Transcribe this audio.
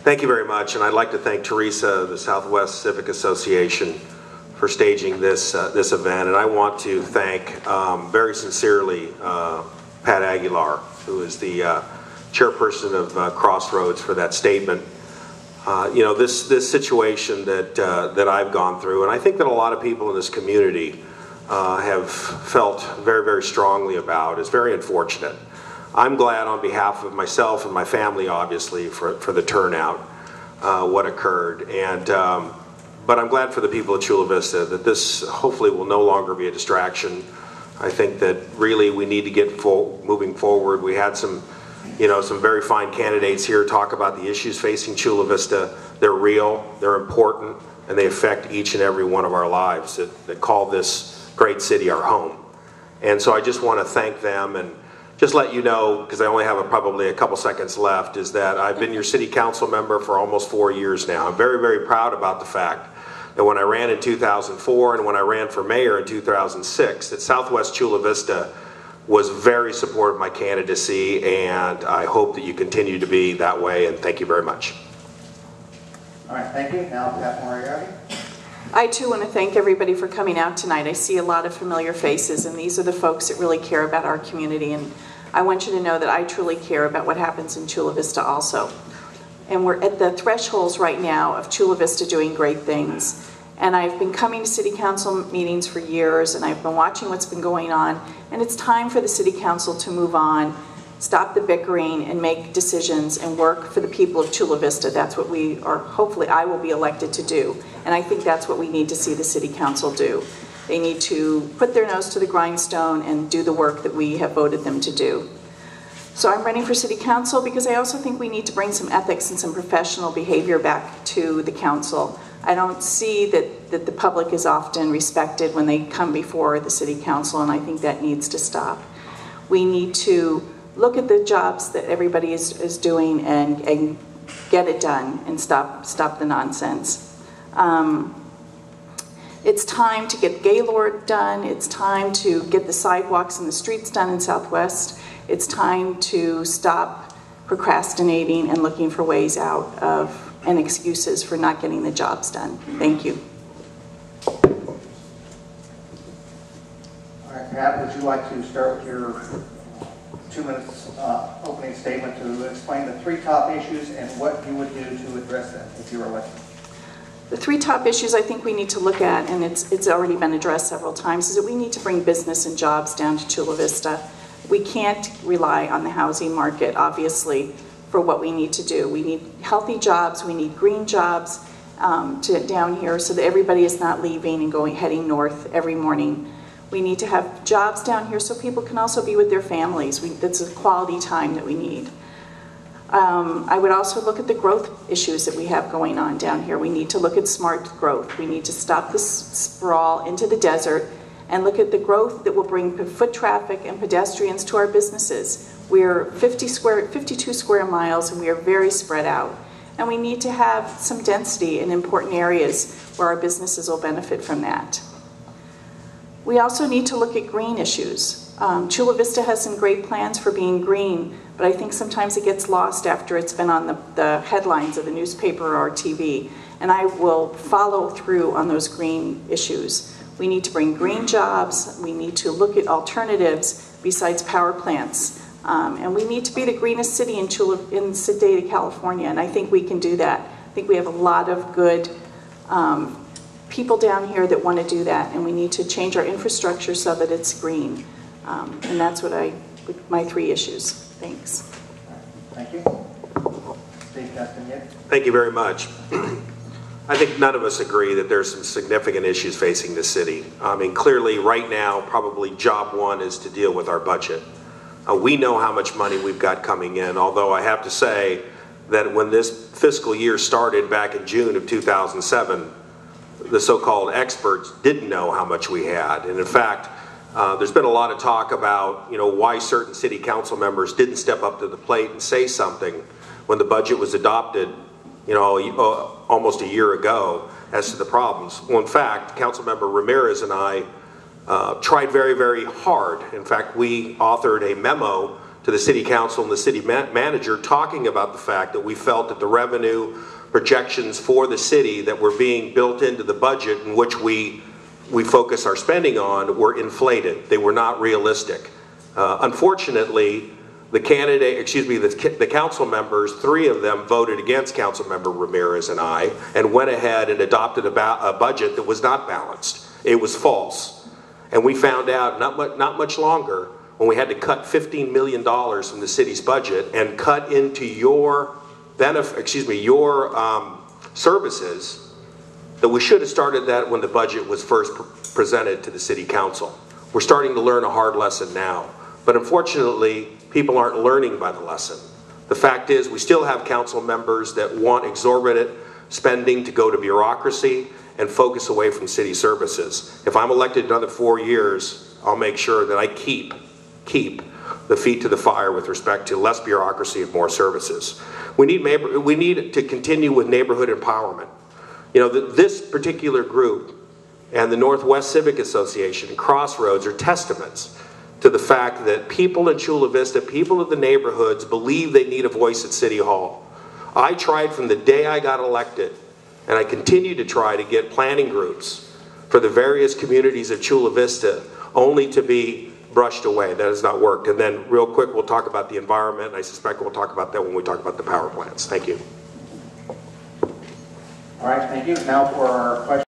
Thank you very much, and I'd like to thank Teresa, the Southwest Civic Association, for staging this event, and I want to thank very sincerely Pat Aguilar, who is the chairperson of Crossroads, for that statement. You know, this situation that I've gone through, and I think that a lot of people in this community have felt very, very strongly about, is very unfortunate. I'm glad on behalf of myself and my family, obviously, for the turnout, what occurred. And but I'm glad for the people of Chula Vista that this hopefully will no longer be a distraction. I think that really we need to get moving forward. We had some, you know, some very fine candidates here talk about the issues facing Chula Vista. They're real, they're important, and they affect each and every one of our lives that call this great city our home. And so I just want to thank them and just let you know, because I only have probably a couple seconds left, is that I've been your city council member for almost 4 years now. I'm very, very proud about the fact that when I ran in 2004 and when I ran for mayor in 2006, that Southwest Chula Vista was very supportive of my candidacy, and I hope that you continue to be that way, and thank you very much. All right, thank you. Now, Pat Moriarty. I too want to thank everybody for coming out tonight. I see a lot of familiar faces, and these are the folks that really care about our community, and I want you to know that I truly care about what happens in Chula Vista also. And we're at the thresholds right now of Chula Vista doing great things. And I've been coming to city council meetings for years, and I've been watching what's been going on, and it's time for the city council to move on, stop the bickering, and make decisions and work for the people of Chula Vista. That's what we are, hopefully I will be elected to do. And I think that's what we need to see the city council do. They need to put their nose to the grindstone and do the work that we have voted them to do. So I'm running for city council because I also think we need to bring some ethics and some professional behavior back to the council. I don't see that the public is often respected when they come before the city council, and I think that needs to stop. We need to look at the jobs that everybody is doing and get it done and stop the nonsense. It's time to get Gaylord done. It's time to get the sidewalks and the streets done in Southwest. It's time to stop procrastinating and looking for ways out of and excuses for not getting the jobs done. Thank you. All right, Pat, would you like to start with your 2 minutes opening statement to explain the 3 top issues and what you would do to address them if you were elected? The 3 top issues I think we need to look at, and it's already been addressed several times, is that we need to bring business and jobs down to Chula Vista. We can't rely on the housing market, obviously, for what we need to do. We need healthy jobs, we need green jobs down here so that everybody is not leaving and heading north every morning. We need to have jobs down here so people can also be with their families. That's a quality time that we need. I would also look at the growth issues that we have going on down here. We need to look at smart growth. We need to stop this sprawl into the desert and look at the growth that will bring foot traffic and pedestrians to our businesses. We're 52 square miles, and we are very spread out. And we need to have some density in important areas where our businesses will benefit from that. We also need to look at green issues. Chula Vista has some great plans for being green, but I think sometimes it gets lost after it's been on the headlines of the newspaper or TV. And I will follow through on those green issues. We need to bring green jobs. We need to look at alternatives besides power plants. And we need to be the greenest city in the state of California, and I think we can do that. I think we have a lot of good people down here that want to do that, and we need to change our infrastructure so that it's green. And that's what my 3 issues. Thanks. Thank you. Steve Castanet. Thank you very much. I think none of us agree that there's some significant issues facing the city. I mean, clearly right now, probably job 1 is to deal with our budget. We know how much money we've got coming in, although I have to say that when this fiscal year started back in June of 2007, the so-called experts didn't know how much we had. And in fact, there's been a lot of talk about, you know, why certain city council members didn't step up to the plate and say something when the budget was adopted, you know, almost a year ago as to the problems. Well, in fact, Councilmember Ramirez and I tried very, very hard. In fact, we authored a memo to the city council and the city manager talking about the fact that we felt that the revenue projections for the city that were being built into the budget in which we focus our spending on were inflated. They were not realistic. Unfortunately, the council members, 3 of them voted against Councilmember Ramirez and I, and went ahead and adopted a budget that was not balanced. It was false. And we found out not much longer when we had to cut $15 million from the city's budget and cut into your services, that we should have started that when the budget was first presented to the city council. We're starting to learn a hard lesson now. But unfortunately, people aren't learning by the lesson. The fact is, we still have council members that want exorbitant spending to go to bureaucracy and focus away from city services. If I'm elected another 4 years, I'll make sure that I keep the feet to the fire with respect to less bureaucracy and more services. We need to continue with neighborhood empowerment. You know, this particular group and the Northwest Civic Association and Crossroads are testaments to the fact that people in Chula Vista, people of the neighborhoods, believe they need a voice at City Hall. I tried from the day I got elected, and I continue to try to get planning groups for the various communities of Chula Vista, only to be brushed away. That has not worked. And then real quick, we'll talk about the environment, and I suspect we'll talk about that when we talk about the power plants. Thank you. All right, thank you. Now for our question.